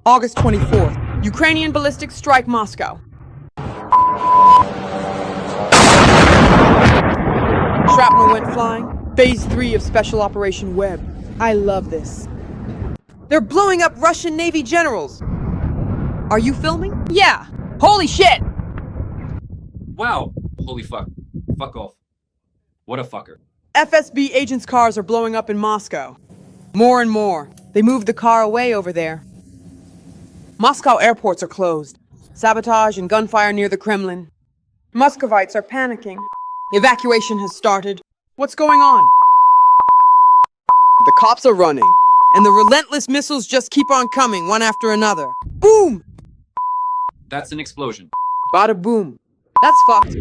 August 24th. Ukrainian ballistics strike Moscow. Shrapnel went flying. Phase 3 of Special Operation Web. I love this. They're blowing up Russian Navy generals. Are you filming? Yeah. Holy shit! Wow. Holy fuck. Fuck off. What a fucker. FSB agents' cars are blowing up in Moscow. More and more. They moved the car away over there. Moscow airports are closed. Sabotage and gunfire near the Kremlin. Muscovites are panicking. Evacuation has started. What's going on? The cops are running. And the relentless missiles just keep on coming, one after another. Boom! That's an explosion. Bada boom. That's fucked.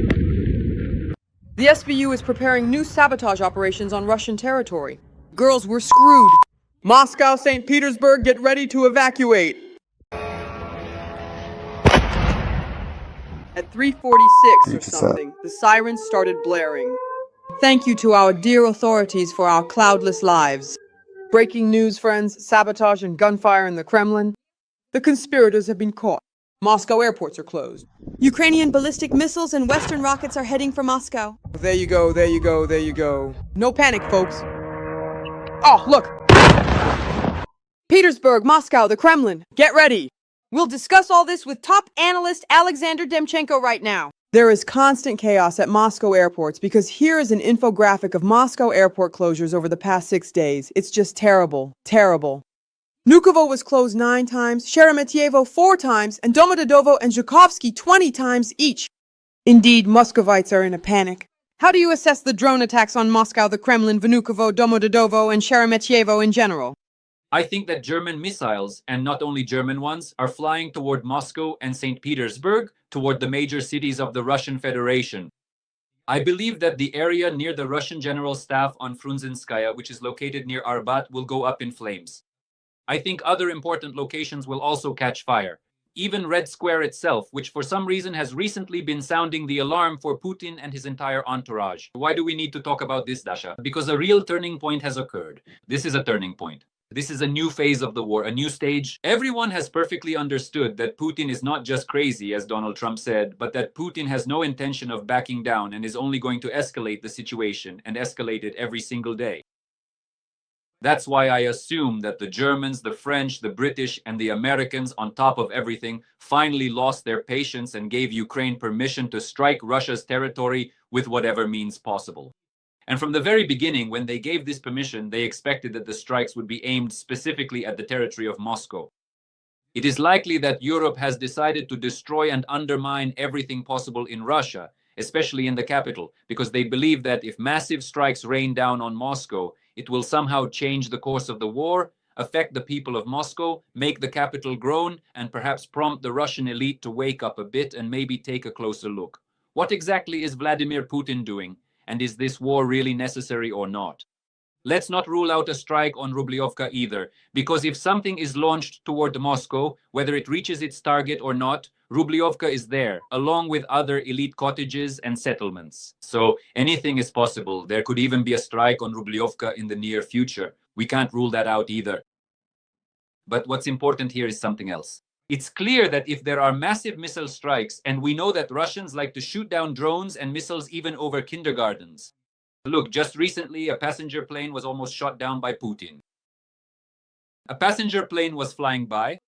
The SBU is preparing new sabotage operations on Russian territory. Girls, we're screwed. Moscow, St. Petersburg, get ready to evacuate. At 3:46 or something, the sirens started blaring. Thank you to our dear authorities for our cloudless lives. Breaking news, friends, sabotage and gunfire in the Kremlin. The conspirators have been caught. Moscow airports are closed. Ukrainian ballistic missiles and Western rockets are heading for Moscow. There you go, there you go, there you go. No panic, folks. Oh, look! Petersburg, Moscow, the Kremlin. Get ready! We'll discuss all this with top analyst Alexander Demchenko right now. There is constant chaos at Moscow airports because here is an infographic of Moscow airport closures over the past 6 days. It's just terrible. Terrible. Vnukovo was closed 9 times, Sheremetyevo 4 times, and Domodedovo and Zhukovsky 20 times each. Indeed, Muscovites are in a panic. How do you assess the drone attacks on Moscow, the Kremlin, Vnukovo, Domodedovo, and Sheremetyevo in general? I think that German missiles, and not only German ones, are flying toward Moscow and St. Petersburg, toward the major cities of the Russian Federation. I believe that the area near the Russian General Staff on Frunzinskaya, which is located near Arbat, will go up in flames. I think other important locations will also catch fire. Even Red Square itself, which for some reason has recently been sounding the alarm for Putin and his entire entourage. Why do we need to talk about this, Dasha? Because a real turning point has occurred. This is a turning point. This is a new phase of the war, a new stage. Everyone has perfectly understood that Putin is not just crazy, as Donald Trump said, but that Putin has no intention of backing down and is only going to escalate the situation and escalate it every single day. That's why I assume that the Germans, the French, the British, and the Americans, on top of everything, finally lost their patience and gave Ukraine permission to strike Russia's territory with whatever means possible. And from the very beginning, when they gave this permission, they expected that the strikes would be aimed specifically at the territory of Moscow. It is likely that Europe has decided to destroy and undermine everything possible in Russia, especially in the capital, because they believe that if massive strikes rain down on Moscow, it will somehow change the course of the war, affect the people of Moscow, make the capital groan, and perhaps prompt the Russian elite to wake up a bit and maybe take a closer look. What exactly is Vladimir Putin doing? And is this war really necessary or not? Let's not rule out a strike on Rubliovka either, because if something is launched toward Moscow, whether it reaches its target or not, Rubliovka is there, along with other elite cottages and settlements. So anything is possible. There could even be a strike on Rubliovka in the near future. We can't rule that out either. But what's important here is something else. It's clear that if there are massive missile strikes, and we know that Russians like to shoot down drones and missiles even over kindergartens. Look, just recently, a passenger plane was almost shot down by Putin. A passenger plane was flying by.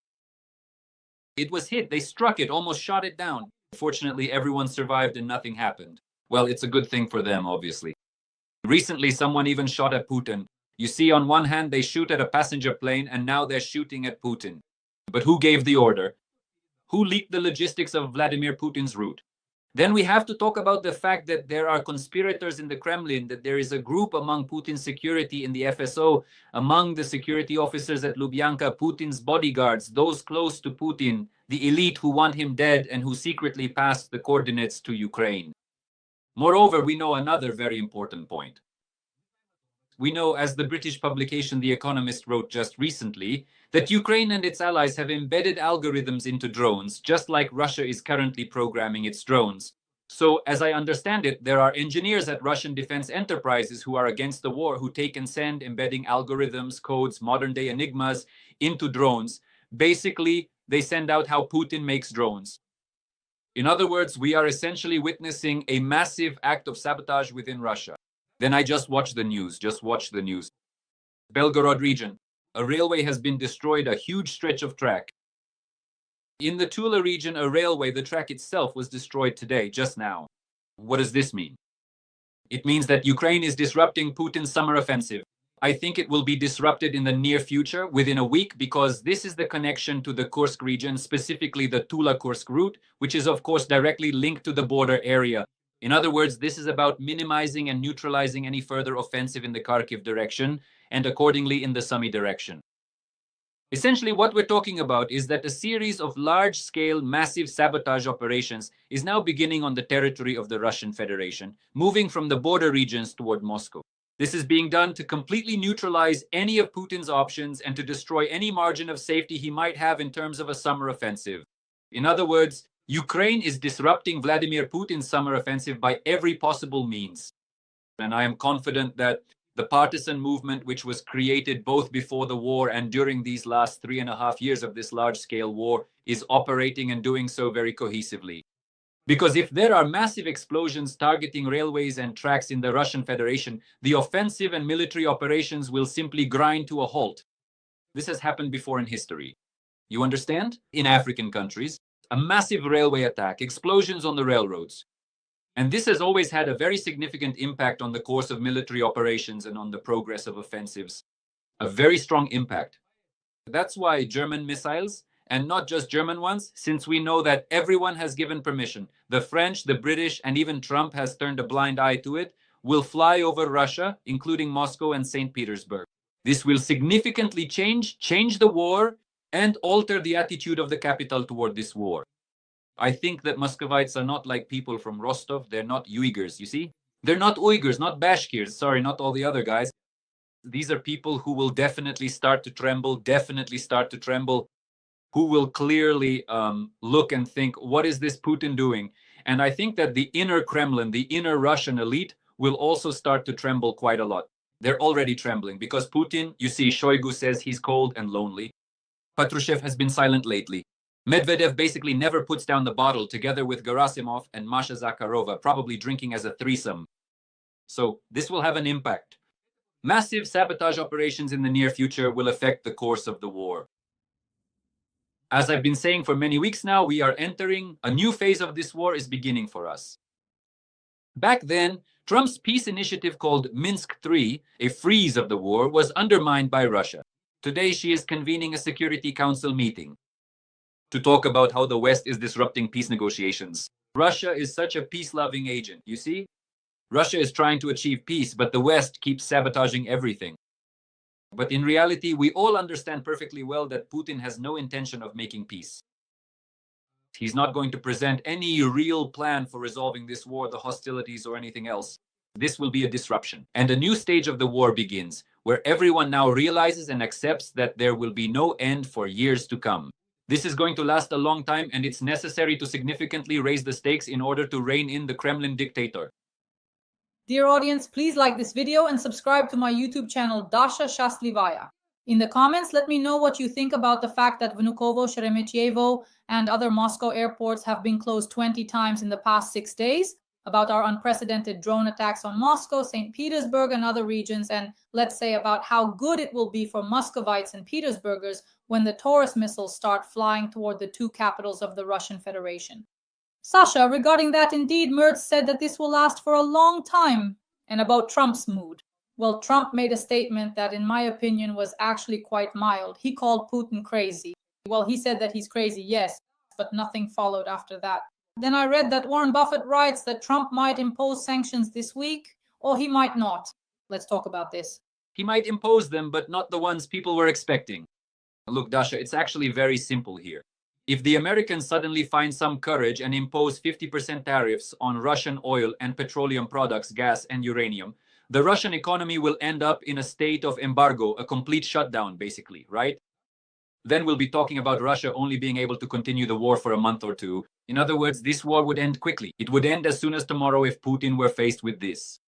It was hit. They struck it, almost shot it down. Fortunately, everyone survived and nothing happened. Well, it's a good thing for them, obviously. Recently, someone even shot at Putin. You see, on one hand, they shoot at a passenger plane, and now they're shooting at Putin. But who gave the order? Who leaked the logistics of Vladimir Putin's route? Then we have to talk about the fact that there are conspirators in the Kremlin, that there is a group among Putin's security in the FSO, among the security officers at Lubyanka, Putin's bodyguards, those close to Putin, the elite who want him dead and who secretly passed the coordinates to Ukraine. Moreover, we know another very important point. We know, as the British publication The Economist wrote just recently, that Ukraine and its allies have embedded algorithms into drones, just like Russia is currently programming its drones. So, as I understand it, there are engineers at Russian defense enterprises who are against the war, who take and send embedding algorithms, codes, modern-day enigmas into drones, Basically, they send out how Putin makes drones. In other words, we are essentially witnessing a massive act of sabotage within Russia. Then I just watch the news, Belgorod region, a railway has been destroyed, a huge stretch of track. In the Tula region, a railway, the track itself was destroyed today, just now. What does this mean? It means that Ukraine is disrupting Putin's summer offensive. I think it will be disrupted in the near future, within a week, because this is the connection to the Kursk region, specifically the Tula-Kursk route, which is of course directly linked to the border area. In other words, this is about minimizing and neutralizing any further offensive in the Kharkiv direction, and accordingly in the Sumy direction. Essentially, what we're talking about is that a series of large-scale, massive sabotage operations is now beginning on the territory of the Russian Federation, moving from the border regions toward Moscow. This is being done to completely neutralize any of Putin's options and to destroy any margin of safety he might have in terms of a summer offensive. In other words, Ukraine is disrupting Vladimir Putin's summer offensive by every possible means. And I am confident that the partisan movement, which was created both before the war and during these last 3.5 years of this large-scale war, is operating and doing so very cohesively. Because if there are massive explosions targeting railways and tracks in the Russian Federation, the offensive and military operations will simply grind to a halt. This has happened before in history. You understand? In African countries, a massive railway attack, explosions on the railroads. And this has always had a very significant impact on the course of military operations and on the progress of offensives. A very strong impact. That's why German missiles, and not just German ones, since we know that everyone has given permission, the French, the British, and even Trump has turned a blind eye to it, will fly over Russia, including Moscow and St. Petersburg. This will significantly change the war and alter the attitude of the capital toward this war. I think that Muscovites are not like people from Rostov. They're not Uyghurs, you see? They're not Uyghurs, not Bashkirs. Sorry, not all the other guys. These are people who will definitely start to tremble, who will clearly look and think, what is this Putin doing? And I think that the inner Kremlin, the inner Russian elite, will also start to tremble quite a lot. They're already trembling because Putin, you see, Shoigu says he's cold and lonely. Patrushev has been silent lately. Medvedev basically never puts down the bottle, together with Gerasimov and Masha Zakharova, probably drinking as a threesome. So this will have an impact. Massive sabotage operations in the near future will affect the course of the war. As I've been saying for many weeks now, we are entering a new phase of this war is beginning for us. Back then, Trump's peace initiative called Minsk III, a freeze of the war, was undermined by Russia. Today, she is convening a Security Council meeting to talk about how the West is disrupting peace negotiations. Russia is such a peace-loving agent, you see? Russia is trying to achieve peace, but the West keeps sabotaging everything. But in reality, we all understand perfectly well that Putin has no intention of making peace. He's not going to present any real plan for resolving this war, the hostilities, or anything else. This will be a disruption. And a new stage of the war begins, where everyone now realizes and accepts that there will be no end for years to come. This is going to last a long time, and it's necessary to significantly raise the stakes in order to rein in the Kremlin dictator. Dear audience, please like this video and subscribe to my YouTube channel, Dasha Shastlivaya. In the comments, let me know what you think about the fact that Vnukovo, Sheremetyevo, and other Moscow airports have been closed 20 times in the past 6 days, about our unprecedented drone attacks on Moscow, St. Petersburg, and other regions, and let's say about how good it will be for Muscovites and Petersburgers when the Taurus missiles start flying toward the two capitals of the Russian Federation. Sasha, regarding that, indeed, Merz said that this will last for a long time. And about Trump's mood. Well, Trump made a statement that, in my opinion, was actually quite mild. He called Putin crazy. Well, he said that he's crazy, yes, but nothing followed after that. Then I read that Warren Buffett writes that Trump might impose sanctions this week, or he might not. Let's talk about this. He might impose them, but not the ones people were expecting. Look, Dasha, it's actually very simple here. If the Americans suddenly find some courage and impose 50% tariffs on Russian oil and petroleum products, gas and uranium, the Russian economy will end up in a state of embargo, a complete shutdown, basically, right? Then we'll be talking about Russia only being able to continue the war for a month or two. In other words, this war would end quickly. It would end as soon as tomorrow if Putin were faced with this.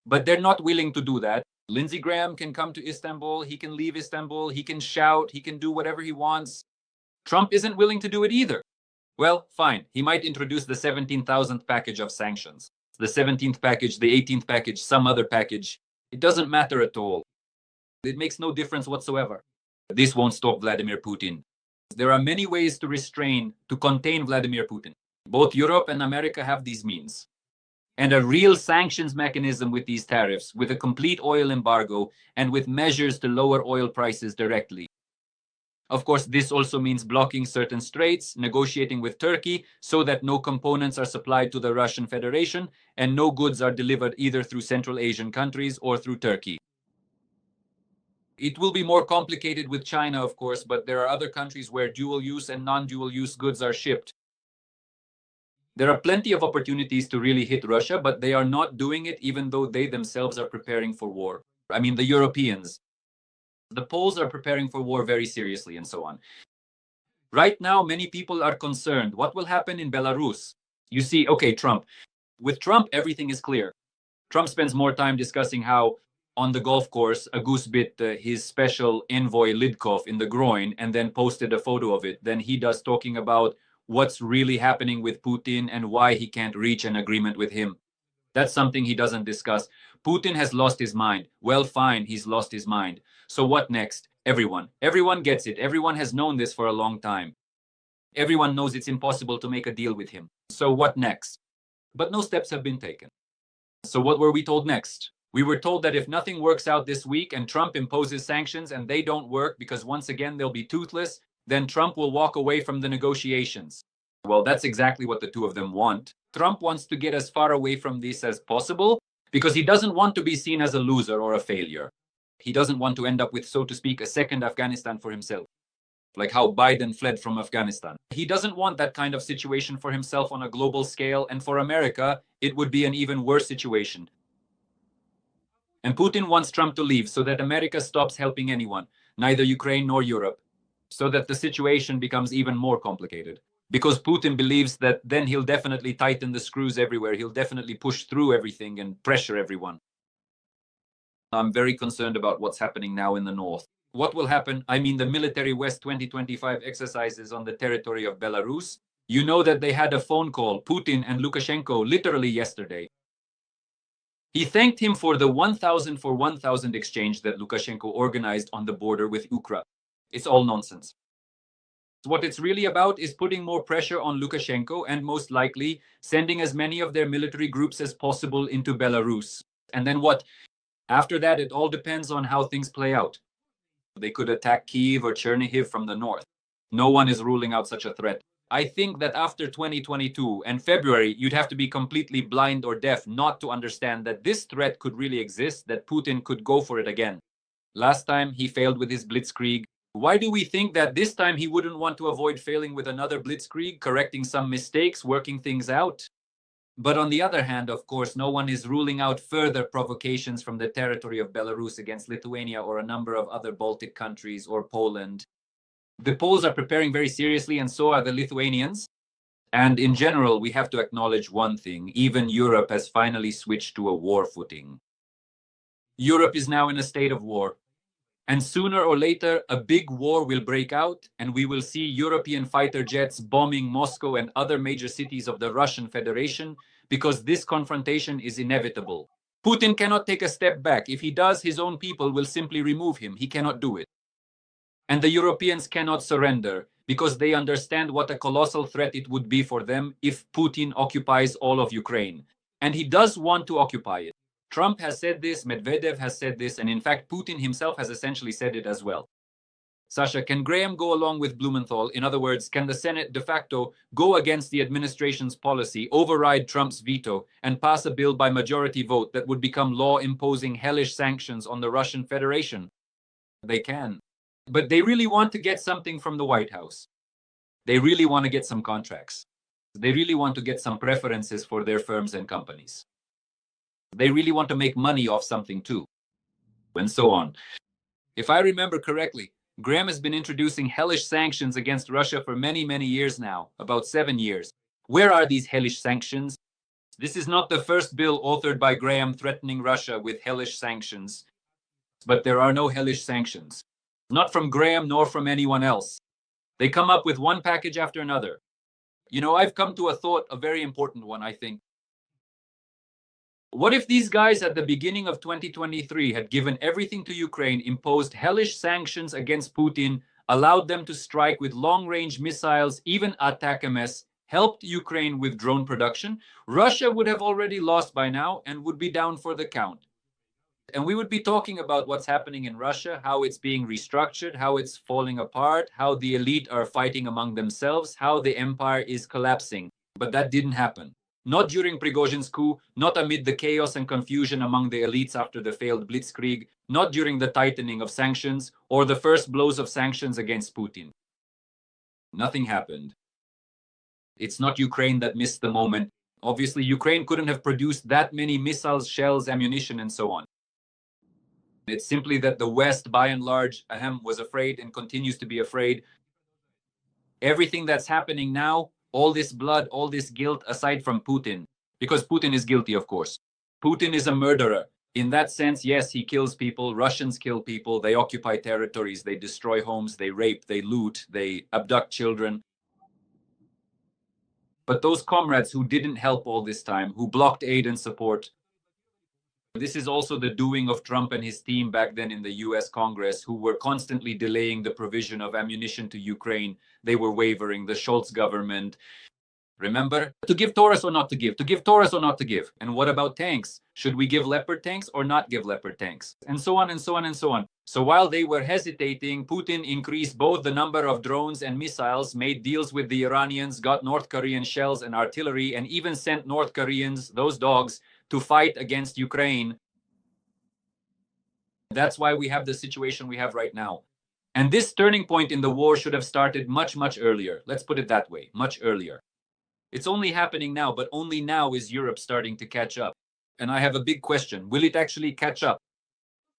But they're not willing to do that. Lindsey Graham can come to Istanbul, he can leave Istanbul, he can shout, he can do whatever he wants. Trump isn't willing to do it either. Well, fine, he might introduce the 17,000th package of sanctions. The 17th package, the 18th package, some other package. It doesn't matter at all. It makes no difference whatsoever. This won't stop Vladimir Putin. There are many ways to restrain, to contain Vladimir Putin. Both Europe and America have these means. And a real sanctions mechanism with these tariffs, with a complete oil embargo, and with measures to lower oil prices directly. Of course, this also means blocking certain straits, negotiating with Turkey so that no components are supplied to the Russian Federation and no goods are delivered either through Central Asian countries or through Turkey. It will be more complicated with China, of course, but there are other countries where dual-use and non-dual-use goods are shipped. There are plenty of opportunities to really hit Russia, but they are not doing it even though they themselves are preparing for war. I mean, the Europeans. The Poles are preparing for war very seriously and so on. Right now, many people are concerned. What will happen in Belarus? You see, okay, Trump. With Trump, everything is clear. Trump spends more time discussing how on the golf course, a goose bit his special envoy Lidkov in the groin and then posted a photo of it than he does talking about what's really happening with Putin and why he can't reach an agreement with him. That's something he doesn't discuss. Putin has lost his mind. Well, fine, he's lost his mind. So what next? Everyone gets it. Everyone has known this for a long time. Everyone knows it's impossible to make a deal with him. So what next? But no steps have been taken. So what were we told next? We were told that if nothing works out this week and Trump imposes sanctions and they don't work because once again they'll be toothless, then Trump will walk away from the negotiations. Well, that's exactly what the two of them want. Trump wants to get as far away from this as possible because he doesn't want to be seen as a loser or a failure. He doesn't want to end up with, so to speak, a second Afghanistan for himself, like how Biden fled from Afghanistan. He doesn't want that kind of situation for himself on a global scale, and for America, it would be an even worse situation. And Putin wants Trump to leave so that America stops helping anyone, neither Ukraine nor Europe, so that the situation becomes even more complicated. Because Putin believes that then he'll definitely tighten the screws everywhere. He'll definitely push through everything and pressure everyone. I'm very concerned about what's happening now in the north. What will happen? I mean, the Military West 2025 exercises on the territory of Belarus. You know that they had a phone call, Putin and Lukashenko, literally yesterday. He thanked him for the 1,000 for 1,000 exchange that Lukashenko organized on the border with Ukraine. It's all nonsense. What it's really about is putting more pressure on Lukashenko and most likely sending as many of their military groups as possible into Belarus. And then what? After that, it all depends on how things play out. They could attack Kyiv or Chernihiv from the north. No one is ruling out such a threat. I think that after 2022 and February, you'd have to be completely blind or deaf not to understand that this threat could really exist, that Putin could go for it again. Last time, he failed with his blitzkrieg. Why do we think that this time he wouldn't want to avoid failing with another blitzkrieg, correcting some mistakes, working things out? But on the other hand, of course, no one is ruling out further provocations from the territory of Belarus against Lithuania or a number of other Baltic countries or Poland. The Poles are preparing very seriously, and so are the Lithuanians. And in general, we have to acknowledge one thing. Even Europe has finally switched to a war footing. Europe is now in a state of war. And sooner or later, a big war will break out, and we will see European fighter jets bombing Moscow and other major cities of the Russian Federation, because this confrontation is inevitable. Putin cannot take a step back. If he does, his own people will simply remove him. He cannot do it. And the Europeans cannot surrender, because they understand what a colossal threat it would be for them if Putin occupies all of Ukraine. And he does want to occupy it. Trump has said this, Medvedev has said this, and in fact, Putin himself has essentially said it as well. Sasha, can Graham go along with Blumenthal? In other words, can the Senate de facto go against the administration's policy, override Trump's veto, and pass a bill by majority vote that would become law imposing hellish sanctions on the Russian Federation? They can. But they really want to get something from the White House. They really want to get some contracts. They really want to get some preferences for their firms and companies. They really want to make money off something too, and so on. If I remember correctly, Graham has been introducing hellish sanctions against Russia for many, many years now, about 7 years. Where are these hellish sanctions? This is not the first bill authored by Graham threatening Russia with hellish sanctions. but there are no hellish sanctions. Not from Graham nor from anyone else. They come up with one package after another. You know, I've come to a thought, a very important one, I think. What if these guys at the beginning of 2023 had given everything to Ukraine, imposed hellish sanctions against Putin, allowed them to strike with long-range missiles, even attack MS, helped Ukraine with drone production? Russia would have already lost by now and would be down for the count. And we would be talking about what's happening in Russia, how it's being restructured, how it's falling apart, how the elite are fighting among themselves, how the empire is collapsing. But that didn't happen. Not during Prigozhin's coup, not amid the chaos and confusion among the elites after the failed blitzkrieg, not during the tightening of sanctions or the first blows of sanctions against Putin. Nothing happened. It's not Ukraine that missed the moment. Obviously, Ukraine couldn't have produced that many missiles, shells, ammunition, and so on. It's simply that the West, by and large, was afraid and continues to be afraid. Everything that's happening now, all this blood, all this guilt, aside from Putin, because Putin is guilty, of course. Putin is a murderer. In that sense, yes, he kills people. Russians kill people. They occupy territories. They destroy homes. They rape. They loot. They abduct children. But those comrades who didn't help all this time, who blocked aid and support, this is also the doing of Trump and his team back then in the US Congress, who were constantly delaying the provision of ammunition to Ukraine. They were wavering, the Scholz government. Remember? To give Taurus or not to give? To give Taurus or not to give? And what about tanks? Should we give Leopard tanks or not give Leopard tanks? And so on and so on and so on. So while they were hesitating, Putin increased both the number of drones and missiles, made deals with the Iranians, got North Korean shells and artillery, and even sent North Koreans, those dogs, to fight against Ukraine. That's why we have the situation we have right now. And this turning point in the war should have started much, much earlier. Let's put it that way, much earlier. It's only happening now, but only now is Europe starting to catch up. And I have a big question. Will it actually catch up?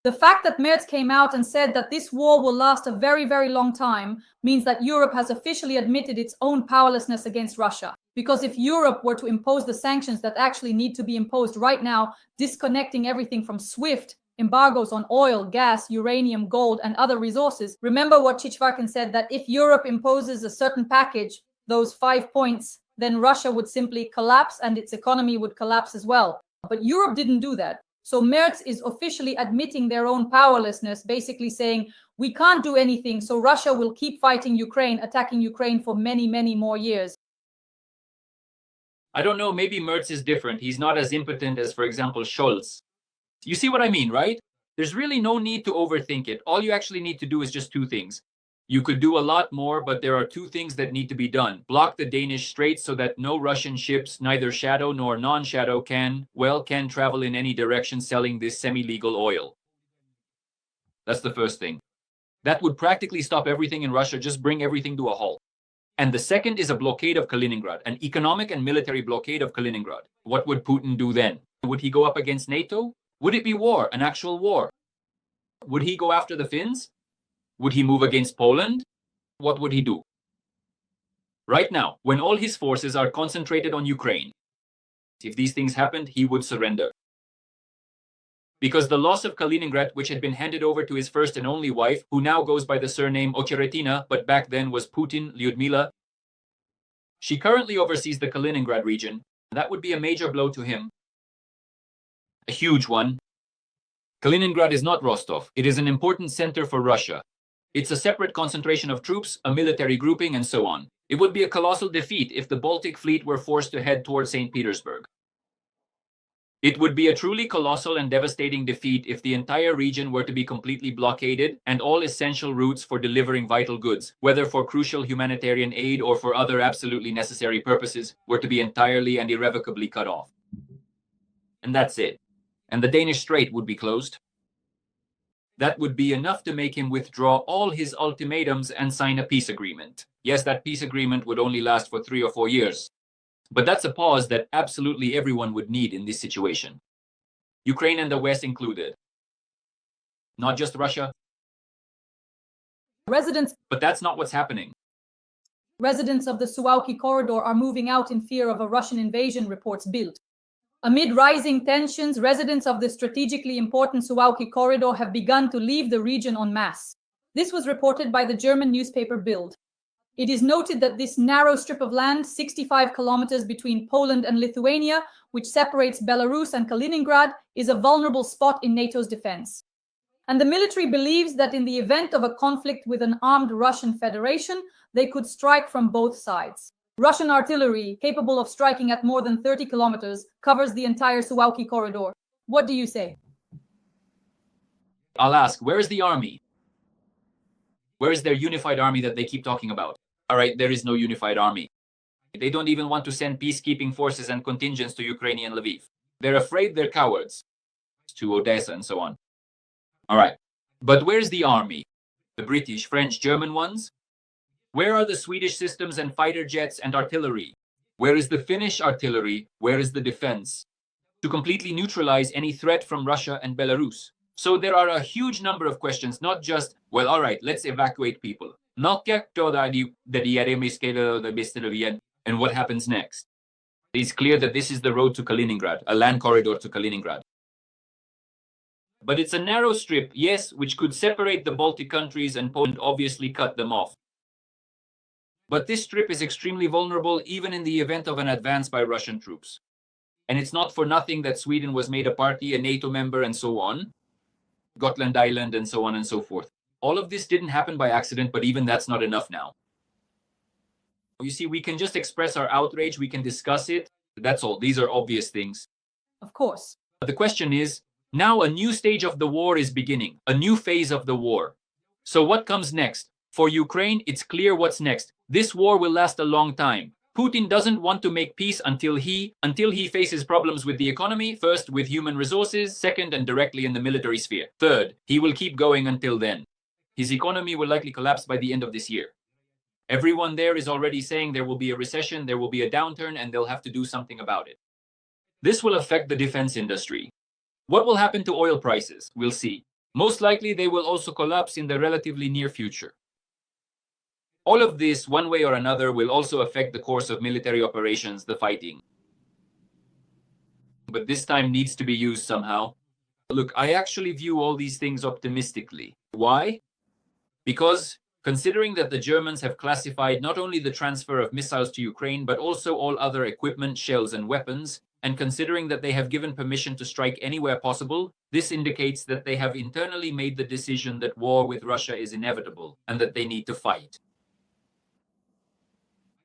The fact that Merz came out and said that this war will last a very, very long time means that Europe has officially admitted its own powerlessness against Russia. Because if Europe were to impose the sanctions that actually need to be imposed right now, disconnecting everything from SWIFT, embargoes on oil, gas, uranium, gold, and other resources, remember what Chichvarkin said, that if Europe imposes a certain package, those 5 points, then Russia would simply collapse and its economy would collapse as well. But Europe didn't do that. So Merz is officially admitting their own powerlessness, basically saying, we can't do anything, so Russia will keep fighting Ukraine, attacking Ukraine for many, many more years. I don't know, maybe Merz is different. He's not as impotent as, for example, Scholz. You see what I mean, right? There's really no need to overthink it. All you actually need to do is just two things. You could do a lot more, but there are two things that need to be done. Block the Danish Straits so that no Russian ships, neither shadow nor non-shadow, can travel in any direction selling this semi-legal oil. That's the first thing. That would practically stop everything in Russia, just bring everything to a halt. And the second is a blockade of Kaliningrad, an economic and military blockade of Kaliningrad. What would Putin do then? Would he go up against NATO? Would it be war, an actual war? Would he go after the Finns? Would he move against Poland? What would he do? Right now, when all his forces are concentrated on Ukraine, if these things happened, he would surrender. Because the loss of Kaliningrad, which had been handed over to his first and only wife, who now goes by the surname Ocheretina, but back then was Putin, Lyudmila, she currently oversees the Kaliningrad region. That would be a major blow to him. A huge one. Kaliningrad is not Rostov. It is an important center for Russia. It's a separate concentration of troops, a military grouping, and so on. It would be a colossal defeat if the Baltic fleet were forced to head towards St. Petersburg. It would be a truly colossal and devastating defeat if the entire region were to be completely blockaded and all essential routes for delivering vital goods, whether for crucial humanitarian aid or for other absolutely necessary purposes, were to be entirely and irrevocably cut off. And that's it. And the Danish Strait would be closed. That would be enough to make him withdraw all his ultimatums and sign a peace agreement. Yes, that peace agreement would only last for 3 or 4 years. But that's a pause that absolutely everyone would need in this situation. Ukraine and the West included. Not just Russia. But that's not what's happening. Residents of the Suwałki corridor are moving out in fear of a Russian invasion, reports Bild. Amid rising tensions, residents of the strategically important Suwałki corridor have begun to leave the region en masse. This was reported by the German newspaper Bild. It is noted that this narrow strip of land, 65 kilometers between Poland and Lithuania, which separates Belarus and Kaliningrad, is a vulnerable spot in NATO's defense. And the military believes that in the event of a conflict with an armed Russian Federation, they could strike from both sides. Russian artillery, capable of striking at more than 30 kilometers, covers the entire Suwałki corridor. What do you say? I'll ask, where is the army? Where is their unified army that they keep talking about? All right, there is no unified army. They don't even want to send peacekeeping forces and contingents to Ukrainian Lviv. They're afraid they're cowards. To Odessa and so on. All right, but where's the army? The British, French, German ones? Where are the Swedish systems and fighter jets and artillery? Where is the Finnish artillery? Where is the defense? To completely neutralize any threat from Russia and Belarus. So there are a huge number of questions, not just, well, all right, let's evacuate people. And what happens next? It's clear that this is the road to Kaliningrad, a land corridor to Kaliningrad. But it's a narrow strip, yes, which could separate the Baltic countries and Poland, obviously cut them off. But this strip is extremely vulnerable even in the event of an advance by Russian troops. And it's not for nothing that Sweden was made a party, a NATO member, and so on. Gotland Island, and so on and so forth. All of this didn't happen by accident, but even that's not enough now. You see, we can just express our outrage, we can discuss it. That's all. These are obvious things. Of course. But the question is, now a new stage of the war is beginning, a new phase of the war. So what comes next? For Ukraine, it's clear what's next. This war will last a long time. Putin doesn't want to make peace until he faces problems with the economy, first with human resources, second and directly in the military sphere. Third, he will keep going until then. His economy will likely collapse by the end of this year. Everyone there is already saying there will be a recession, there will be a downturn, and they'll have to do something about it. This will affect the defense industry. What will happen to oil prices? We'll see. Most likely they will also collapse in the relatively near future. All of this, one way or another, will also affect the course of military operations, the fighting. But this time needs to be used somehow. Look, I actually view all these things optimistically. Why? Because considering that the Germans have classified not only the transfer of missiles to Ukraine, but also all other equipment, shells, and weapons, and considering that they have given permission to strike anywhere possible, this indicates that they have internally made the decision that war with Russia is inevitable and that they need to fight.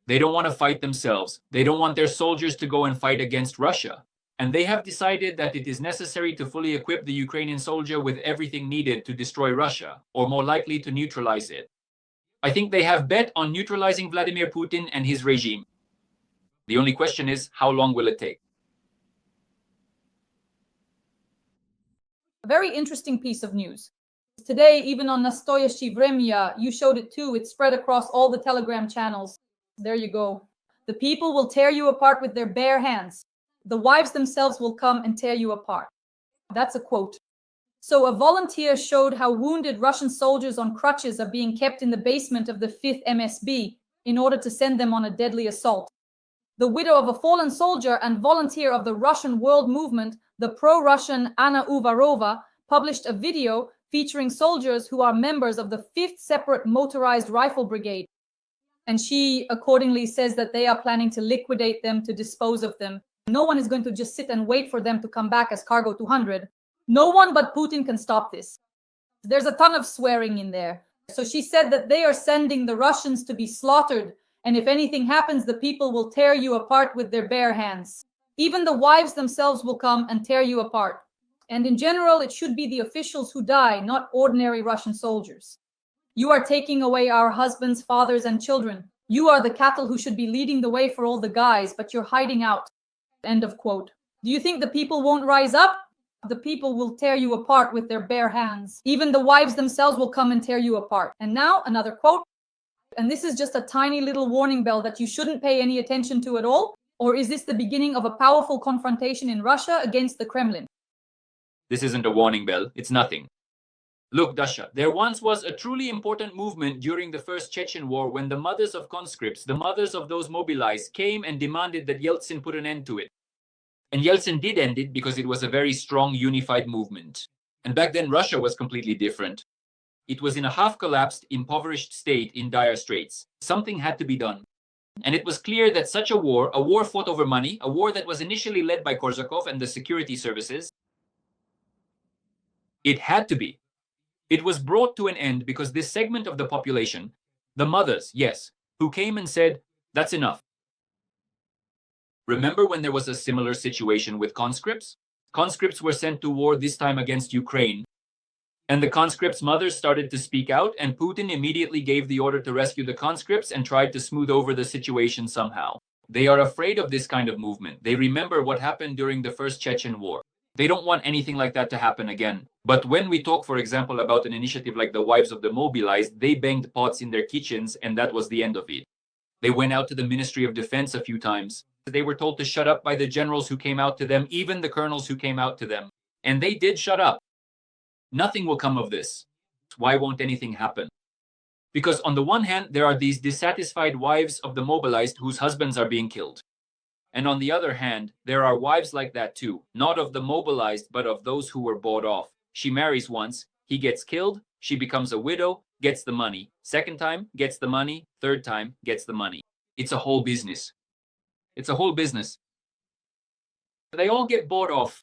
They don't want to fight themselves. They don't want their soldiers to go and fight against Russia. And they have decided that it is necessary to fully equip the Ukrainian soldier with everything needed to destroy Russia, or more likely to neutralize it. I think they have bet on neutralizing Vladimir Putin and his regime. The only question is, how long will it take? A very interesting piece of news. Today, even on Nastoyaщее Vremya, you showed it too. It spread across all the Telegram channels. There you go. The people will tear you apart with their bare hands. The wives themselves will come and tear you apart. That's a quote. So a volunteer showed how wounded Russian soldiers on crutches are being kept in the basement of the 5th MSB in order to send them on a deadly assault. The widow of a fallen soldier and volunteer of the Russian World Movement, the pro-Russian Anna Uvarova, published a video featuring soldiers who are members of the 5th Separate Motorized Rifle Brigade. And she accordingly says that they are planning to liquidate them, to dispose of them. No one is going to just sit and wait for them to come back as Cargo 200. No one but Putin can stop this. There's a ton of swearing in there. So she said that they are sending the Russians to be slaughtered. And if anything happens, the people will tear you apart with their bare hands. Even the wives themselves will come and tear you apart. And in general, it should be the officials who die, not ordinary Russian soldiers. You are taking away our husbands, fathers, and children. You are the cattle who should be leading the way for all the guys, but you're hiding out. End of quote. Do you think the people won't rise up? The people will tear you apart with their bare hands. Even the wives themselves will come and tear you apart. And now another quote. And this is just a tiny little warning bell that you shouldn't pay any attention to at all? Or is this the beginning of a powerful confrontation in Russia against the Kremlin? This isn't a warning bell. It's nothing. Look, Dasha, there once was a truly important movement during the First Chechen War when the mothers of conscripts, the mothers of those mobilized, came and demanded that Yeltsin put an end to it. And Yeltsin did end it because it was a very strong, unified movement. And back then, Russia was completely different. It was in a half-collapsed, impoverished state in dire straits. Something had to be done. And it was clear that such a war fought over money, a war that was initially led by Korsakov and the security services, it had to be. It was brought to an end because this segment of the population, the mothers, yes, who came and said, that's enough. Remember when there was a similar situation with conscripts? Conscripts were sent to war, this time against Ukraine. And the conscripts' mothers started to speak out, and Putin immediately gave the order to rescue the conscripts and tried to smooth over the situation somehow. They are afraid of this kind of movement. They remember what happened during the First Chechen War. They don't want anything like that to happen again. But when we talk, for example, about an initiative like the Wives of the Mobilized, they banged pots in their kitchens, and that was the end of it. They went out to the Ministry of Defense a few times. They were told to shut up by the generals who came out to them, even the colonels who came out to them. And they did shut up. Nothing will come of this. Why won't anything happen? Because on the one hand, there are these dissatisfied wives of the mobilized whose husbands are being killed. And on the other hand, there are wives like that too, not of the mobilized, but of those who were bought off. She marries once, he gets killed, she becomes a widow, gets the money. Second time, gets the money. Third time, gets the money. It's a whole business. It's a whole business. They all get bought off.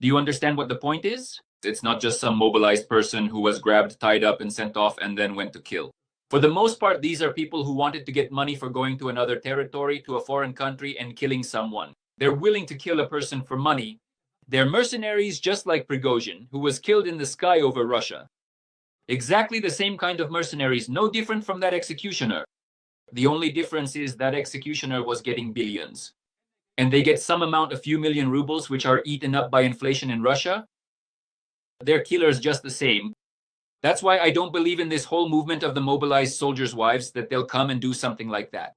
Do you understand what the point is? It's not just some mobilized person who was grabbed, tied up, and sent off and then went to kill. For the most part, these are people who wanted to get money for going to another territory, to a foreign country, and killing someone. They're willing to kill a person for money. They're mercenaries just like Prigozhin, who was killed in the sky over Russia. Exactly the same kind of mercenaries, no different from that executioner. The only difference is that executioner was getting billions. And they get some amount, a few million rubles, which are eaten up by inflation in Russia. They're killers just the same. That's why I don't believe in this whole movement of the mobilized soldiers' wives, that they'll come and do something like that.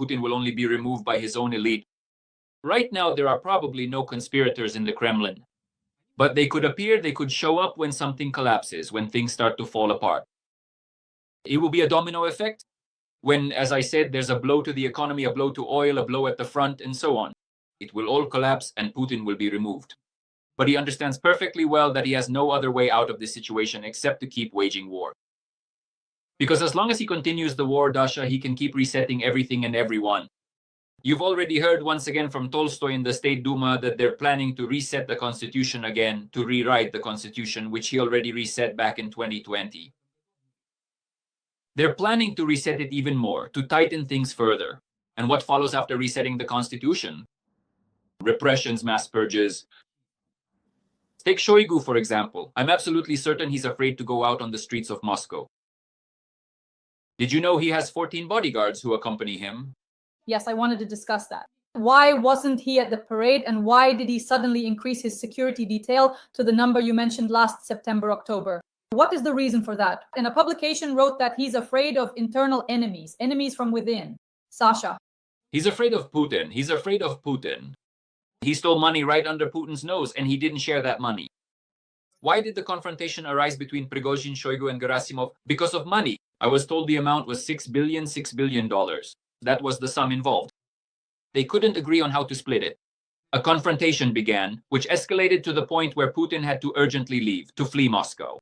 Putin will only be removed by his own elite. Right now, there are probably no conspirators in the Kremlin. But they could appear, they could show up when something collapses, when things start to fall apart. It will be a domino effect. When, as I said, there's a blow to the economy, a blow to oil, a blow at the front, and so on. It will all collapse and Putin will be removed. But he understands perfectly well that he has no other way out of this situation except to keep waging war. Because as long as he continues the war, Dasha, he can keep resetting everything and everyone. You've already heard once again from Tolstoy in the State Duma that they're planning to reset the constitution again, to rewrite the constitution, which he already reset back in 2020. They're planning to reset it even more, to tighten things further. And what follows after resetting the constitution? Repressions, mass purges. Take Shoigu, for example. I'm absolutely certain he's afraid to go out on the streets of Moscow. Did you know he has 14 bodyguards who accompany him? Yes, I wanted to discuss that. Why wasn't he at the parade, and why did he suddenly increase his security detail to the number you mentioned last September, October? What is the reason for that? And a publication wrote that he's afraid of internal enemies, enemies from within. Sasha. He's afraid of Putin. He's afraid of Putin. He stole money right under Putin's nose, and he didn't share that money. Why did the confrontation arise between Prigozhin, Shoigu, and Gerasimov? Because of money. I was told the amount was $6 billion. That was the sum involved. They couldn't agree on how to split it. A confrontation began, which escalated to the point where Putin had to urgently leave, to flee Moscow.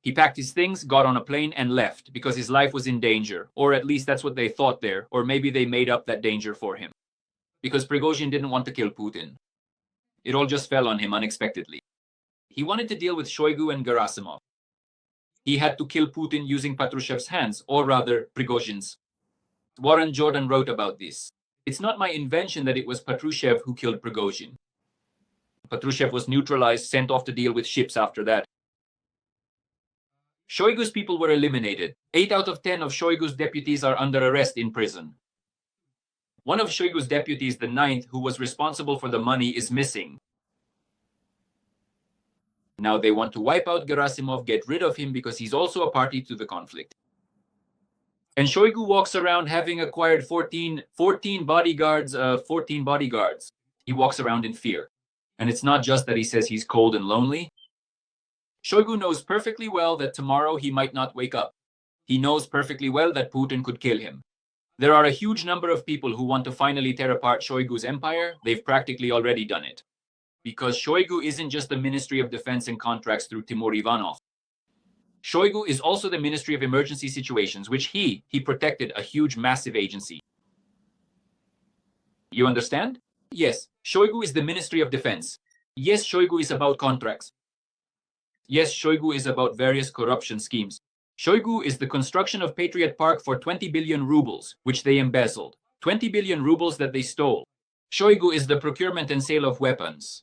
He packed his things, got on a plane, and left because his life was in danger, or at least that's what they thought there, or maybe they made up that danger for him. Because Prigozhin didn't want to kill Putin. It all just fell on him unexpectedly. He wanted to deal with Shoigu and Gerasimov. He had to kill Putin using Patrushev's hands, or rather, Prigozhin's. Warren Jordan wrote about this. It's not my invention that it was Patrushev who killed Prigozhin. Patrushev was neutralized, sent off to deal with ships after that. Shoigu's people were eliminated. 8 out of 10 of Shoigu's deputies are under arrest in prison. One of Shoigu's deputies, the 9th, who was responsible for the money, is missing. Now they want to wipe out Gerasimov, get rid of him because he's also a party to the conflict. And Shoigu walks around having acquired 14 bodyguards. He walks around in fear. And it's not just that he says he's cold and lonely. Shoigu knows perfectly well that tomorrow he might not wake up. He knows perfectly well that Putin could kill him. There are a huge number of people who want to finally tear apart Shoigu's empire. They've practically already done it. Because Shoigu isn't just the Ministry of Defense and Contracts through Timur Ivanov. Shoigu is also the Ministry of Emergency Situations, which he protected, a huge, massive agency. You understand? Yes, Shoigu is the Ministry of Defense. Yes, Shoigu is about contracts. Yes, Shoigu is about various corruption schemes. Shoigu is the construction of Patriot Park for 20 billion rubles, which they embezzled. 20 billion rubles that they stole. Shoigu is the procurement and sale of weapons.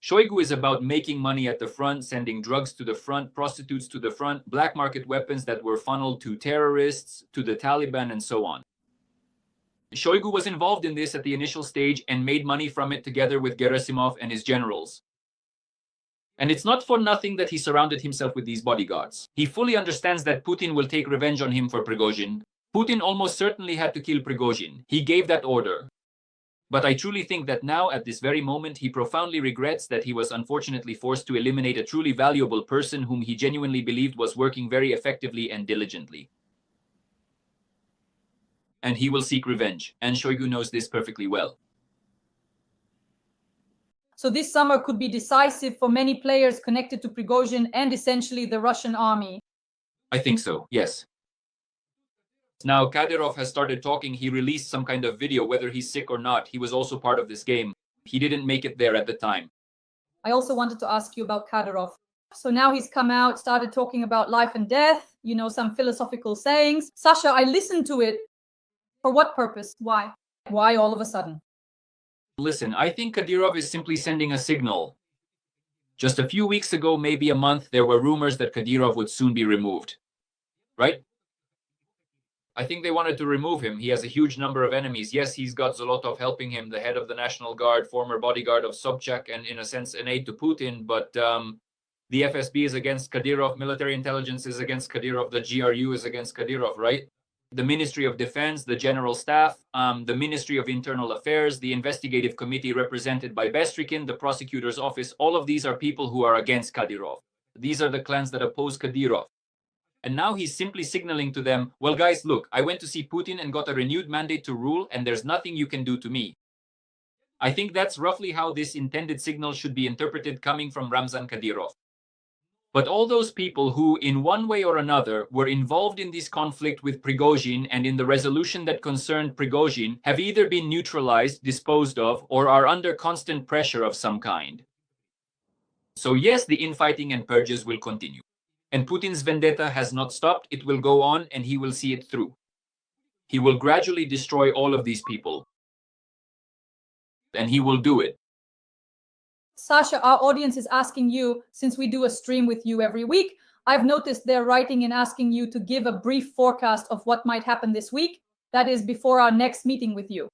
Shoigu is about making money at the front, sending drugs to the front, prostitutes to the front, black market weapons that were funneled to terrorists, to the Taliban, and so on. Shoigu was involved in this at the initial stage and made money from it together with Gerasimov and his generals. And it's not for nothing that he surrounded himself with these bodyguards. He fully understands that Putin will take revenge on him for Prigozhin. Putin almost certainly had to kill Prigozhin. He gave that order. But I truly think that now, at this very moment, he profoundly regrets that he was unfortunately forced to eliminate a truly valuable person whom he genuinely believed was working very effectively and diligently. And he will seek revenge, and Shoigu knows this perfectly well. So this summer could be decisive for many players connected to Prigozhin and essentially the Russian army. I think so, yes. Now, Kadyrov has started talking. He released some kind of video, whether he's sick or not. He was also part of this game. He didn't make it there at the time. I also wanted to ask you about Kadyrov. So now he's come out, started talking about life and death, some philosophical sayings. Sasha, I listened to it. For what purpose? Why? Why all of a sudden? Listen, I think Kadyrov is simply sending a signal. Just a few weeks ago, maybe a month, there were rumors that Kadyrov would soon be removed. Right? I think they wanted to remove him. He has a huge number of enemies. Yes, he's got Zolotov helping him, the head of the National Guard, former bodyguard of Sobchak, and in a sense, an aide to Putin. But the FSB is against Kadyrov, military intelligence is against Kadyrov, the GRU is against Kadyrov, right? The Ministry of Defense, the General Staff, the Ministry of Internal Affairs, the Investigative Committee represented by Bestrykin, the Prosecutor's Office, all of these are people who are against Kadyrov. These are the clans that oppose Kadyrov. And now he's simply signaling to them, well, guys, look, I went to see Putin and got a renewed mandate to rule, and there's nothing you can do to me. I think that's roughly how this intended signal should be interpreted coming from Ramzan Kadyrov. But all those people who, in one way or another, were involved in this conflict with Prigozhin and in the resolution that concerned Prigozhin have either been neutralized, disposed of, or are under constant pressure of some kind. So yes, the infighting and purges will continue. And Putin's vendetta has not stopped. It will go on, and he will see it through. He will gradually destroy all of these people. And he will do it. Sasha, our audience is asking you, since we do a stream with you every week, I've noticed they're writing and asking you to give a brief forecast of what might happen this week. That is before our next meeting with you.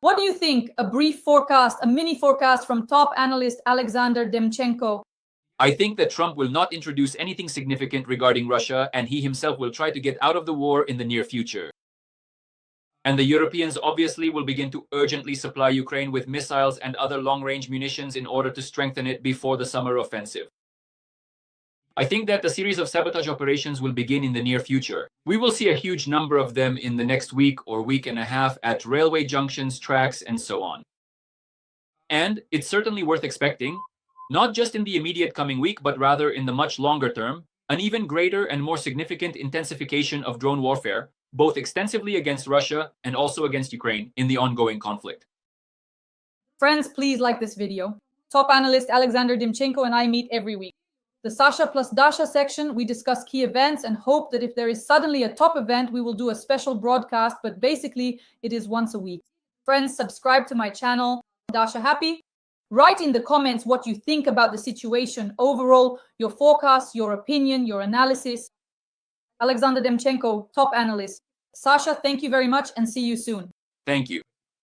What do you think? A brief forecast, a mini forecast from top analyst Alexander Demchenko. I think that Trump will not introduce anything significant regarding Russia, and he himself will try to get out of the war in the near future. And the Europeans obviously will begin to urgently supply Ukraine with missiles and other long-range munitions in order to strengthen it before the summer offensive. I think that a series of sabotage operations will begin in the near future. We will see a huge number of them in the next week or week and a half at railway junctions, tracks, and so on. And it's certainly worth expecting, not just in the immediate coming week, but rather in the much longer term, an even greater and more significant intensification of drone warfare, both extensively against Russia and also against Ukraine in the ongoing conflict. Friends, please like this video. Top analyst Alexander Demchenko and I meet every week. The Sasha plus Dasha section, we discuss key events and hope that if there is suddenly a top event, we will do a special broadcast, but basically it is once a week. Friends, subscribe to my channel. Dasha happy? Write in the comments what you think about the situation overall, your forecast, your opinion, your analysis. Alexander Demchenko, top analyst. Sasha, thank you very much and see you soon. Thank you.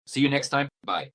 See you next time. Bye.